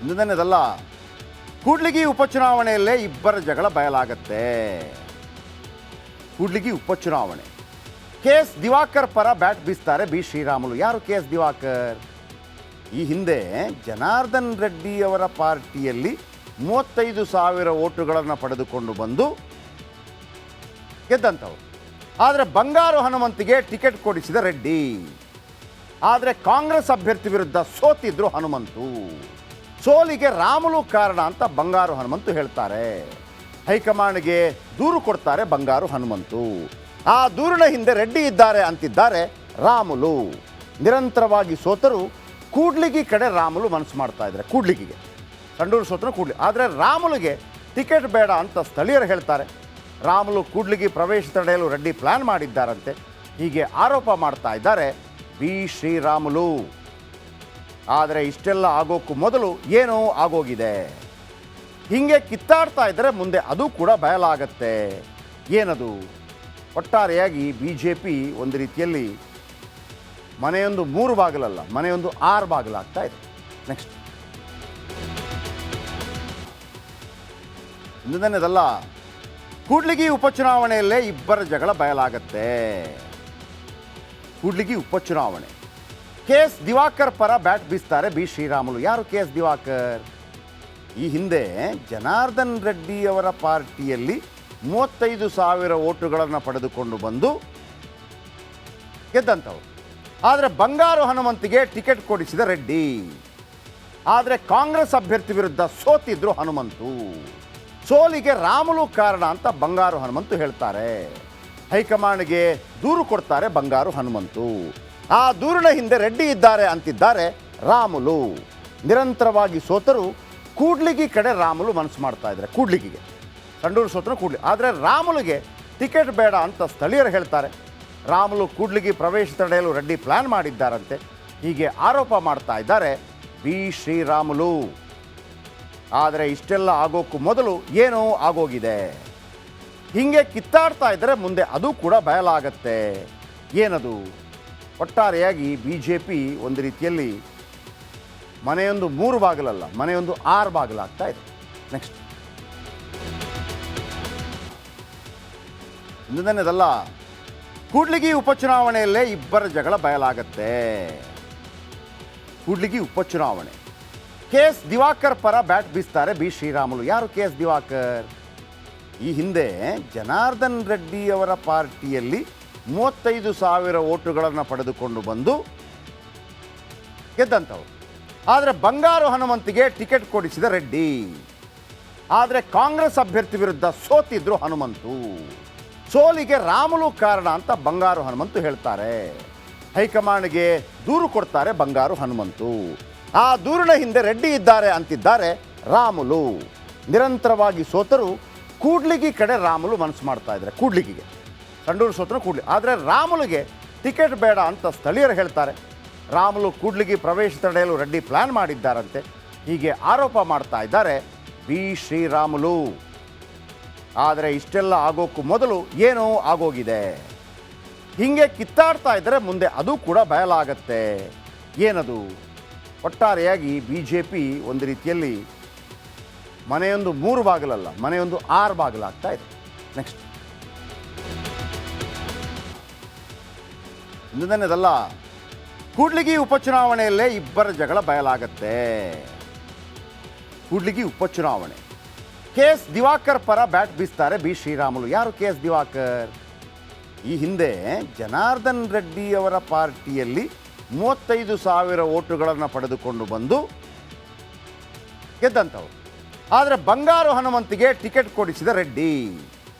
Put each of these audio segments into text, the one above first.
ಇಂದನೇದಲ್ಲ, ಕೂಡ್ಲಿಗಿ ಉಪಚುನಾವಣೆಯಲ್ಲೇ ಇಬ್ಬರ ಜಗಳ ಬಯಲಾಗತ್ತೆ. ಕೂಡ್ಲಿಗಿ ಉಪಚುನಾವಣೆ, ಕೆ.ಎಸ್. ದಿವಾಕರ್ ಪರ ಬ್ಯಾಟ್ ಬೀಸ್ತಾರೆ ಬಿ ಶ್ರೀರಾಮುಲು. ಯಾರು ಕೆ.ಎಸ್. ದಿವಾಕರ್? ಈ ಹಿಂದೆ ಜನಾರ್ದನ್ ರೆಡ್ಡಿ ಅವರ ಪಾರ್ಟಿಯಲ್ಲಿ 35,000 ಓಟುಗಳನ್ನು ಪಡೆದುಕೊಂಡು ಬಂದು ಗೆದ್ದಂಥವ್ರು. ಆದರೆ ಬಂಗಾರು ಹನುಮಂತಿಗೆ ಟಿಕೆಟ್ ಕೊಡಿಸಿದ ರೆಡ್ಡಿ. ಆದರೆ ಕಾಂಗ್ರೆಸ್ ಅಭ್ಯರ್ಥಿ ವಿರುದ್ಧ ಸೋತಿದ್ರು ಹನುಮಂತು. ಸೋಲಿಗೆ ರಾಮುಲು ಕಾರಣ ಅಂತ ಬಂಗಾರು ಹನುಮಂತು ಹೇಳ್ತಾರೆ. ಹೈಕಮಾಂಡ್ಗೆ ದೂರು ಕೊಡ್ತಾರೆ ಬಂಗಾರು ಹನುಮಂತು. ಆ ದೂರಿನ ಹಿಂದೆ ರೆಡ್ಡಿ ಇದ್ದಾರೆ ಅಂತಿದ್ದಾರೆ ರಾಮುಲು. ನಿರಂತರವಾಗಿ ಸೋತರು ಕೂಡ್ಲಿಗಿ ಕಡೆ ರಾಮುಲು ಮನಸ್ಸು ಮಾಡ್ತಾ ಇದ್ದಾರೆ. ಕೂಡ್ಲಿಗಿಗೆ ಸಂಡೂರು ಸೋತರು ಕೂಡ್ಲಿ. ಆದರೆ ರಾಮುಲಿಗೆ ಟಿಕೆಟ್ ಬೇಡ ಅಂತ ಸ್ಥಳೀಯರು ಹೇಳ್ತಾರೆ. ರಾಮುಲು ಕೂಡ್ಲಿಗಿ ಪ್ರವೇಶ ತಡೆಯಲು ರೆಡ್ಡಿ ಪ್ಲಾನ್ ಮಾಡಿದ್ದಾರಂತೆ. ಹೀಗೆ ಆರೋಪ ಮಾಡ್ತಾ ಇದ್ದಾರೆ ಬಿ ಶ್ರೀರಾಮುಲು. ಆದರೆ ಇಷ್ಟೆಲ್ಲ ಆಗೋಕ್ಕೂ ಮೊದಲು ಏನೋ ಆಗೋಗಿದೆ. ಹೀಗೆ ಕಿತ್ತಾಡ್ತಾ ಇದ್ದರೆ ಮುಂದೆ ಅದು ಕೂಡ ಬಯಲಾಗತ್ತೆ. ಏನದು? ಒಟ್ಟಾರೆಯಾಗಿ ಬಿ ಜೆ ಪಿ ಒಂದು ರೀತಿಯಲ್ಲಿ ಮನೆಯೊಂದು 3 ಬಾಗಿಲಲ್ಲ, ಮನೆಯೊಂದು 6 ಬಾಗಿಲಾಗ್ತಾ ಇದೆ. ನೆಕ್ಸ್ಟ್ ಇಂದನೇದಲ್ಲ, ಕೂಡ್ಲಿಗಿ ಉಪಚುನಾವಣೆಯಲ್ಲೇ ಇಬ್ಬರ ಜಗಳ ಬಯಲಾಗತ್ತೆ. ಕೂಡ್ಲಿಗಿ ಉಪಚುನಾವಣೆ, ಕೆ.ಎಸ್. ದಿವಾಕರ್ ಪರ ಬ್ಯಾಟ್ ಬೀಸ್ತಾರೆ ಬಿ ಶ್ರೀರಾಮುಲು. ಯಾರು ಕೆ.ಎಸ್. ದಿವಾಕರ್? ಈ ಹಿಂದೆ ಜನಾರ್ದನ್ ರೆಡ್ಡಿ ಅವರ ಪಾರ್ಟಿಯಲ್ಲಿ 35,000 ಓಟುಗಳನ್ನು ಪಡೆದುಕೊಂಡು ಬಂದು ಗೆದ್ದಂಥವ್ರು. ಆದರೆ ಬಂಗಾರು ಹನುಮಂತಿಗೆ ಟಿಕೆಟ್ ಕೊಡಿಸಿದ ರೆಡ್ಡಿ. ಆದರೆ ಕಾಂಗ್ರೆಸ್ ಅಭ್ಯರ್ಥಿ ವಿರುದ್ಧ ಸೋತಿದ್ರು ಹನುಮಂತು. ಸೋಲಿಗೆ ರಾಮುಲು ಕಾರಣ ಅಂತ ಬಂಗಾರು ಹನುಮಂತು ಹೇಳ್ತಾರೆ. ಹೈಕಮಾಂಡ್ಗೆ ದೂರು ಕೊಡ್ತಾರೆ ಬಂಗಾರು ಹನುಮಂತು. ಆ ದೂರಿನ ಹಿಂದೆ ರೆಡ್ಡಿ ಇದ್ದಾರೆ ಅಂತಿದ್ದಾರೆ ರಾಮುಲು. ನಿರಂತರವಾಗಿ ಸೋತರು ಕೂಡ್ಲಿಗಿ ಕಡೆ ರಾಮುಲು ಮನಸ್ಸು ಮಾಡ್ತಾ ಇದ್ದಾರೆ. ಕೂಡ್ಲಿಗಿಗೆ ಸಂಡೂರು ಸೋತರು ಕೂಡ್ಲಿ. ಆದರೆ ರಾಮುಲಿಗೆ ಟಿಕೆಟ್ ಬೇಡ ಅಂತ ಸ್ಥಳೀಯರು ಹೇಳ್ತಾರೆ. ರಾಮುಲು ಕೂಡ್ಲಿಗಿ ಪ್ರವೇಶ ತಡೆಯಲು ರೆಡ್ಡಿ ಪ್ಲಾನ್ ಮಾಡಿದ್ದಾರಂತೆ. ಹೀಗೆ ಆರೋಪ ಮಾಡ್ತಾ ಇದ್ದಾರೆ ಬಿ ಶ್ರೀರಾಮುಲು. ಆದರೆ ಇಷ್ಟೆಲ್ಲ ಆಗೋಕ್ಕೂ ಮೊದಲು ಏನೋ ಆಗೋಗಿದೆ. ಹೀಗೆ ಕಿತ್ತಾಡ್ತಾ ಇದ್ದರೆ ಮುಂದೆ ಅದು ಕೂಡ ಬಯಲಾಗತ್ತೆ. ಏನದು? ಒಟ್ಟಾರೆಯಾಗಿ ಬಿ ಜೆ ಪಿ ಒಂದು ರೀತಿಯಲ್ಲಿ ಮನೆಯೊಂದು 3 ಬಾಗಿಲಲ್ಲ, ಮನೆಯೊಂದು 6 ಬಾಗಿಲಾಗ್ತಾ ಇದೆ. ನೆಕ್ಸ್ಟ್ ಇಂದನೇದಲ್ಲ, ಕೂಡ್ಲಿಗಿ ಉಪಚುನಾವಣೆಯಲ್ಲೇ ಇಬ್ಬರ ಜಗಳ ಬಯಲಾಗತ್ತೆ. ಕೂಡ್ಲಿಗಿ ಉಪಚುನಾವಣೆ, ಕೆ.ಎಸ್. ದಿವಾಕರ್ ಪರ ಬ್ಯಾಟ್ ಬೀಸ್ತಾರೆ ಬಿ ಶ್ರೀರಾಮುಲು. ಯಾರು ಕೆ.ಎಸ್. ದಿವಾಕರ್? ಈ ಹಿಂದೆ ಜನಾರ್ದನ್ ರೆಡ್ಡಿ ಅವರ ಪಾರ್ಟಿಯಲ್ಲಿ 35,000 ಓಟುಗಳನ್ನು ಪಡೆದುಕೊಂಡು ಬಂದು ಗೆದ್ದಂಥವ್ರು. ಆದರೆ ಬಂಗಾರು ಹನುಮಂತಿಗೆ ಟಿಕೆಟ್ ಕೊಡಿಸಿದ ರೆಡ್ಡಿ. ಆದರೆ ಕಾಂಗ್ರೆಸ್ ಅಭ್ಯರ್ಥಿ ವಿರುದ್ಧ ಸೋತಿದ್ರು ಹನುಮಂತು. ಸೋಲಿಗೆ ರಾಮುಲು ಕಾರಣ ಅಂತ ಬಂಗಾರು ಹನುಮಂತು ಹೇಳ್ತಾರೆ. ಹೈಕಮಾಂಡ್ಗೆ ದೂರು ಕೊಡ್ತಾರೆ ಬಂಗಾರು ಹನುಮಂತು. ಆ ದೂರಿನ ಹಿಂದೆ ರೆಡ್ಡಿ ಇದ್ದಾರೆ ಅಂತಿದ್ದಾರೆ ರಾಮುಲು. ನಿರಂತರವಾಗಿ ಸೋತರು ಕೂಡ್ಲಿಗಿ ಕಡೆ ರಾಮುಲು ಮನಸ್ಸು ಮಾಡ್ತಾ ಇದ್ದಾರೆ. ಕೂಡ್ಲಿಗಿಗೆ ಸಂಡೂರು ಸೋತರು ಕೂಡ್ಲಿ. ಆದರೆ ರಾಮುಲಿಗೆ ಟಿಕೆಟ್ ಬೇಡ ಅಂತ ಸ್ಥಳೀಯರು ಹೇಳ್ತಾರೆ. ರಾಮುಲು ಕೂಡ್ಲಿಗಿ ಪ್ರವೇಶ ತಡೆಯಲು ರೆಡ್ಡಿ ಪ್ಲಾನ್ ಮಾಡಿದ್ದಾರಂತೆ. ಹೀಗೆ ಆರೋಪ ಮಾಡ್ತಾ ಇದ್ದಾರೆ ಬಿ ಶ್ರೀರಾಮುಲು. ಆದರೆ ಇಷ್ಟೆಲ್ಲ ಆಗೋಕ್ಕೂ ಮೊದಲು ಏನೋ ಆಗೋಗಿದೆ. ಹೀಗೆ ಕಿತ್ತಾಡ್ತಾ ಇದ್ದರೆ ಮುಂದೆ ಅದು ಕೂಡ ಬಯಲಾಗತ್ತೆ. ಏನದು? ಒಟ್ಟಾರೆಯಾಗಿ ಬಿ ಜೆ ಪಿ ಒಂದು ರೀತಿಯಲ್ಲಿ ಮನೆಯೊಂದು 3 ಬಾಗಿಲಲ್ಲ, ಮನೆಯೊಂದು 6 ಬಾಗಿಲಾಗ್ತಾ ಇದೆ. ನೆಕ್ಸ್ಟ್ ಇಂದನೇದಲ್ಲ, ಕೂಡ್ಲಿಗಿ ಉಪಚುನಾವಣೆಯಲ್ಲೇ ಇಬ್ಬರ ಜಗಳ ಬಯಲಾಗತ್ತೆ. ಕೂಡ್ಲಿಗಿ ಉಪಚುನಾವಣೆ, ಕೆ.ಎಸ್. ದಿವಾಕರ್ ಪರ ಬ್ಯಾಟ್ ಬೀಸ್ತಾರೆ ಬಿ ಶ್ರೀರಾಮುಲು. ಯಾರು ಕೆ.ಎಸ್. ದಿವಾಕರ್? ಈ ಹಿಂದೆ ಜನಾರ್ದನ್ ರೆಡ್ಡಿ ಅವರ ಪಾರ್ಟಿಯಲ್ಲಿ 35,000 ಓಟುಗಳನ್ನು ಪಡೆದುಕೊಂಡು ಬಂದು ಗೆದ್ದಂಥವ್ರು. ಆದರೆ ಬಂಗಾರು ಹನುಮಂತಿಗೆ ಟಿಕೆಟ್ ಕೊಡಿಸಿದ ರೆಡ್ಡಿ.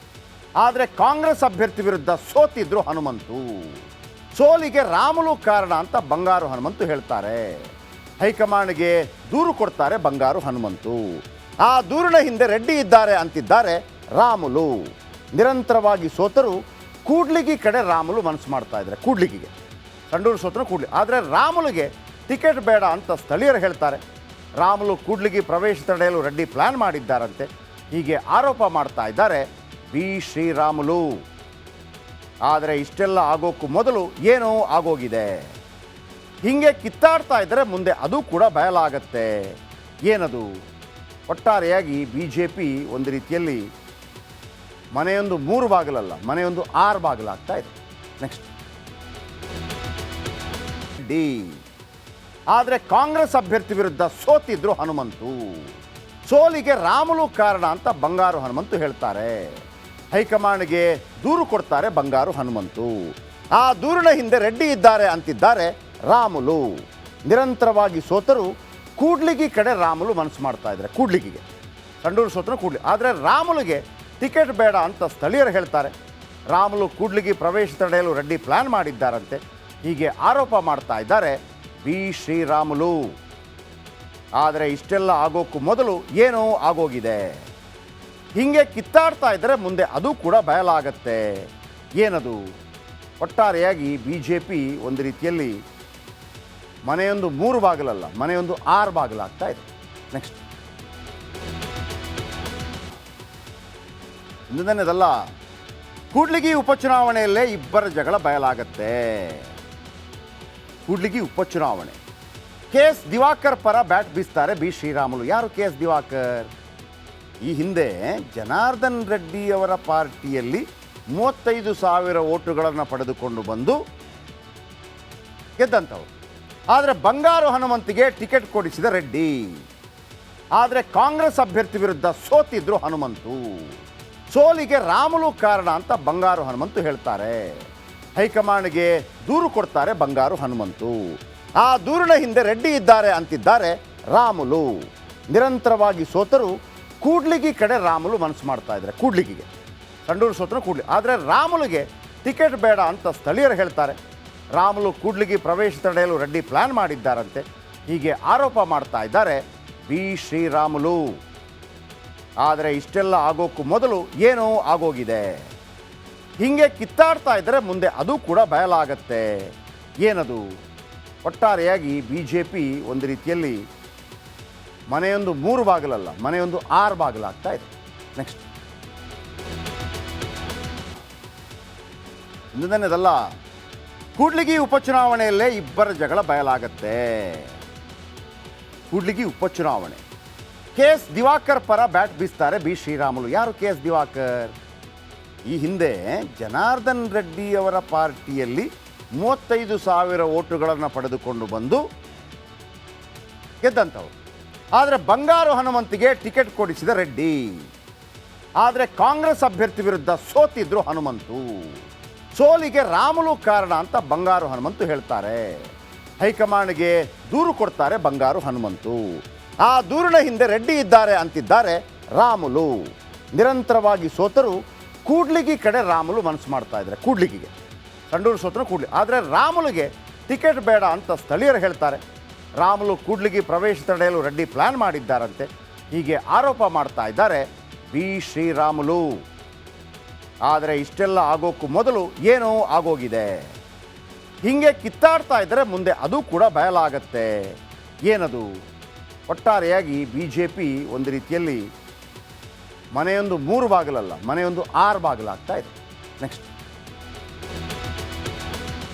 ಆದರೆ ಕಾಂಗ್ರೆಸ್ ಅಭ್ಯರ್ಥಿ ವಿರುದ್ಧ ಸೋತಿದ್ರು ಹನುಮಂತು. ಸೋಲಿಗೆ ರಾಮುಲು ಕಾರಣ ಅಂತ ಬಂಗಾರು ಹನುಮಂತು ಹೇಳ್ತಾರೆ. ಹೈಕಮಾಂಡ್ಗೆ ದೂರು ಕೊಡ್ತಾರೆ ಬಂಗಾರು ಹನುಮಂತು. ಆ ದೂರಿನ ಹಿಂದೆ ರೆಡ್ಡಿ ಇದ್ದಾರೆ ಅಂತಿದ್ದಾರೆ ರಾಮುಲು. ನಿರಂತರವಾಗಿ ಸೋತರು ಕೂಡ್ಲಿಗಿ ಕಡೆ ರಾಮುಲು ಮನಸ್ಸು ಮಾಡ್ತಾ ಇದ್ದಾರೆ. ಕೂಡ್ಲಿಗಿಗೆ ಸಂಡೂರು ಸೋತರು ಕೂಡ್ಲಿ. ಆದರೆ ರಾಮುಲಿಗೆ ಟಿಕೆಟ್ ಬೇಡ ಅಂತ ಸ್ಥಳೀಯರು ಹೇಳ್ತಾರೆ. ರಾಮುಲು ಕೂಡ್ಲಿಗಿ ಪ್ರವೇಶ ತಡೆಯಲು ರೆಡ್ಡಿ ಪ್ಲಾನ್ ಮಾಡಿದ್ದಾರಂತೆ. ಹೀಗೆ ಆರೋಪ ಮಾಡ್ತಾ ಇದ್ದಾರೆ ಬಿ ಶ್ರೀರಾಮುಲು. ಆದರೆ ಇಷ್ಟೆಲ್ಲ ಆಗೋಕ್ಕೂ ಮೊದಲು ಏನೋ ಆಗೋಗಿದೆ. ಹೀಗೆ ಕಿತ್ತಾಡ್ತಾ ಇದ್ದರೆ ಮುಂದೆ ಅದು ಕೂಡ ಬಯಲಾಗತ್ತೆ. ಏನದು? ಒಟ್ಟಾರೆಯಾಗಿ ಬಿ ಜೆ ಪಿ ಒಂದು ರೀತಿಯಲ್ಲಿ ಮನೆಯೊಂದು 3 ಬಾಗಿಲಲ್ಲ, ಮನೆಯೊಂದು 6 ಬಾಗಿಲಾಗ್ತಾ ಇದೆ. Next D. ಆದರೆ ಕಾಂಗ್ರೆಸ್ ಅಭ್ಯರ್ಥಿ ವಿರುದ್ಧ ಸೋತಿದ್ರು ಹನುಮಂತು. ಸೋಲಿಗೆ ರಾಮುಲು ಕಾರಣ ಅಂತ ಬಂಗಾರು ಹನುಮಂತು ಹೇಳ್ತಾರೆ. ಹೈಕಮಾಂಡ್ಗೆ ದೂರು ಕೊಡ್ತಾರೆ ಬಂಗಾರು ಹನುಮಂತು. ಆ ದೂರಿನ ಹಿಂದೆ ರೆಡ್ಡಿ ಇದ್ದಾರೆ ಅಂತಿದ್ದಾರೆ ರಾಮುಲು. ನಿರಂತರವಾಗಿ ಸೋತರು ಕೂಡ್ಲಿಗಿ ಕಡೆ ರಾಮುಲು ಮನಸ್ಸು ಮಾಡ್ತಾ ಇದ್ದಾರೆ. ಕೂಡ್ಲಿಗಿಗೆ ಸಂಡೂರು ಸೋತರು ಕೂಡ್ಲಿ. ಆದರೆ ರಾಮುಲಿಗೆ ಟಿಕೆಟ್ ಬೇಡ ಅಂತ ಸ್ಥಳೀಯರು ಹೇಳ್ತಾರೆ. ರಾಮುಲು ಕೂಡ್ಲಿಗಿ ಪ್ರವೇಶ ತಡೆಯಲು ರೆಡ್ಡಿ ಪ್ಲಾನ್ ಮಾಡಿದ್ದಾರಂತೆ. ಹೀಗೆ ಆರೋಪ ಮಾಡ್ತಾ ಇದ್ದಾರೆ ಬಿ ಶ್ರೀರಾಮುಲು. ಆದರೆ ಇಷ್ಟೆಲ್ಲ ಆಗೋಕ್ಕೂ ಮೊದಲು ಏನೋ ಆಗೋಗಿದೆ. ಹೀಗೆ ಕಿತ್ತಾಡ್ತಾ ಇದ್ದರೆ ಮುಂದೆ ಅದು ಕೂಡ ಬಯಲಾಗತ್ತೆ. ಏನದು? ಒಟ್ಟಾರೆಯಾಗಿ ಬಿ ಜೆ ಪಿ ಒಂದು ರೀತಿಯಲ್ಲಿ ಮನೆಯೊಂದು 3 ಬಾಗಿಲಲ್ಲ, ಮನೆಯೊಂದು 6 ಬಾಗಿಲಾಗ್ತಾ ಇದೆ. ನೆಕ್ಸ್ಟ್ ಇಂದನೇದಲ್ಲ, ಕೂಡ್ಲಿಗಿ ಉಪಚುನಾವಣೆಯಲ್ಲೇ ಇಬ್ಬರ ಜಗಳ ಬಯಲಾಗತ್ತೆ. ಕೂಡ್ಲಿಗಿ ಉಪಚುನಾವಣೆ ಕೆ ಎಸ್ ದಿವಾಕರ್ ಪರ ಬ್ಯಾಟ್ ಬೀಸ್ತಾರೆ ಬಿ ಶ್ರೀರಾಮುಲು. ಯಾರು ಕೆ ಎಸ್ ದಿವಾಕರ್? ಈ ಹಿಂದೆ ಜನಾರ್ದನ್ ರೆಡ್ಡಿ ಅವರ ಪಾರ್ಟಿಯಲ್ಲಿ 35,000 ಓಟುಗಳನ್ನು ಪಡೆದುಕೊಂಡು ಬಂದು ಗೆದ್ದಂಥವ್ರು. ಆದರೆ ಬಂಗಾರು ಹನುಮಂತಿಗೆ ಟಿಕೆಟ್ ಕೊಡಿಸಿದ ರೆಡ್ಡಿ. ಆದರೆ ಕಾಂಗ್ರೆಸ್ ಅಭ್ಯರ್ಥಿ ವಿರುದ್ಧ ಸೋತಿದ್ರು ಹನುಮಂತು. ಸೋಲಿಗೆ ರಾಮುಲು ಕಾರಣ ಅಂತ ಬಂಗಾರು ಹನುಮಂತು ಹೇಳ್ತಾರೆ. ಹೈಕಮಾಂಡ್ಗೆ ದೂರು ಕೊಡ್ತಾರೆ ಬಂಗಾರು ಹನುಮಂತು. ಆ ದೂರಿನ ಹಿಂದೆ ರೆಡ್ಡಿ ಇದ್ದಾರೆ ಅಂತಿದ್ದಾರೆ ರಾಮುಲು. ನಿರಂತರವಾಗಿ ಸೋತರು ಕೂಡ್ಲಿಗಿ ಕಡೆ ರಾಮುಲು ಮನಸ್ಸು ಮಾಡ್ತಾ ಇದ್ದಾರೆ. ಕೂಡ್ಲಿಗಿಗೆ ಸಂಡೂರು ಸೋತರು ಕೂಡ್ಲಿ. ಆದರೆ ರಾಮುಲಿಗೆ ಟಿಕೆಟ್ ಬೇಡ ಅಂತ ಸ್ಥಳೀಯರು ಹೇಳ್ತಾರೆ. ರಾಮುಲು ಕೂಡ್ಲಿಗಿ ಪ್ರವೇಶ ತಡೆಯಲು ರೆಡ್ಡಿ ಪ್ಲಾನ್ ಮಾಡಿದ್ದಾರಂತೆ. ಹೀಗೆ ಆರೋಪ ಮಾಡ್ತಾ ಇದ್ದಾರೆ ಬಿ ಶ್ರೀರಾಮುಲು. ಆದರೆ ಇಷ್ಟೆಲ್ಲ ಆಗೋಕ್ಕೂ ಮೊದಲು ಏನೋ ಆಗೋಗಿದೆ. ಹೀಗೆ ಕಿತ್ತಾಡ್ತಾ ಇದ್ದರೆ ಮುಂದೆ ಅದು ಕೂಡ ಬಯಲಾಗತ್ತೆ. ಏನದು? ಒಟ್ಟಾರೆಯಾಗಿ ಬಿ ಜೆ ಪಿ ಒಂದು ರೀತಿಯಲ್ಲಿ ಮನೆಯೊಂದು 3 ಬಾಗಿಲಲ್ಲ, ಮನೆಯೊಂದು 6 ಬಾಗಿಲಾಗ್ತಾ ಇದೆ. ನೆಕ್ಸ್ಟ್ ಇಂದನೇದಲ್ಲ, ಕೂಡ್ಲಿಗಿ ಉಪಚುನಾವಣೆಯಲ್ಲೇ ಇಬ್ಬರ ಜಗಳ ಬಯಲಾಗತ್ತೆ. ಕೂಡ್ಲಿಗಿ ಉಪಚುನಾವಣೆ ಕೆ ಎಸ್ ದಿವಾಕರ್ ಪರ ಬ್ಯಾಟ್ ಬೀಸ್ತಾರೆ ಬಿ ಶ್ರೀರಾಮುಲು. ಯಾರು ಕೆ ಎಸ್ ದಿವಾಕರ್? ಈ ಹಿಂದೆ ಜನಾರ್ದನ್ ರೆಡ್ಡಿ ಅವರ ಪಾರ್ಟಿಯಲ್ಲಿ 35,000 ಓಟುಗಳನ್ನು ಪಡೆದುಕೊಂಡು ಬಂದು ಗೆದ್ದಂಥವ್ರು. ಆದರೆ ಬಂಗಾರು ಹನುಮಂತಿಗೆ ಟಿಕೆಟ್ ಕೊಡಿಸಿದ ರೆಡ್ಡಿ. ಆದರೆ ಕಾಂಗ್ರೆಸ್ ಅಭ್ಯರ್ಥಿ ವಿರುದ್ಧ ಸೋತಿದ್ರು ಹನುಮಂತು. ಸೋಲಿಗೆ ರಾಮುಲು ಕಾರಣ ಅಂತ ಬಂಗಾರು ಹನುಮಂತು ಹೇಳ್ತಾರೆ. ಹೈಕಮಾಂಡ್ಗೆ ದೂರು ಕೊಡ್ತಾರೆ ಬಂಗಾರು ಹನುಮಂತು. ಆ ದೂರಿನ ಹಿಂದೆ ರೆಡ್ಡಿ ಇದ್ದಾರೆ ಅಂತಿದ್ದಾರೆ ರಾಮುಲು. ನಿರಂತರವಾಗಿ ಸೋತರು ಕೂಡ್ಲಿಗಿ ಕಡೆ ರಾಮುಲು ಮನಸ್ಸು ಮಾಡ್ತಾ ಇದ್ದಾರೆ. ಕೂಡ್ಲಿಗಿಗೆ ಸಂಡೂರು ಸೋತರು ಕೂಡ್ಲಿ. ಆದರೆ ರಾಮುಲಿಗೆ ಟಿಕೆಟ್ ಬೇಡ ಅಂತ ಸ್ಥಳೀಯರು ಹೇಳ್ತಾರೆ. ರಾಮುಲು ಕೂಡ್ಲಿಗಿ ಪ್ರವೇಶ ತಡೆಯಲು ರೆಡ್ಡಿ ಪ್ಲಾನ್ ಮಾಡಿದ್ದಾರಂತೆ. ಹೀಗೆ ಆರೋಪ ಮಾಡ್ತಾ ಇದ್ದಾರೆ ಬಿ ಶ್ರೀರಾಮುಲು. ಆದರೆ ಇಷ್ಟೆಲ್ಲ ಆಗೋಕ್ಕೂ ಮೊದಲು ಏನೋ ಆಗೋಗಿದೆ. ಹೀಗೆ ಕಿತ್ತಾಡ್ತಾ ಇದ್ದರೆ ಮುಂದೆ ಅದು ಕೂಡ ಬಯಲಾಗತ್ತೆ. ಏನದು? ಒಟ್ಟಾರೆಯಾಗಿ ಬಿ ಜೆ ಪಿ ಒಂದು ರೀತಿಯಲ್ಲಿ ಮನೆಯೊಂದು 3 ಬಾಗಿಲಲ್ಲ, ಮನೆಯೊಂದು 6 ಬಾಗಿಲಾಗ್ತಾ ಇದೆ. ನೆಕ್ಸ್ಟ್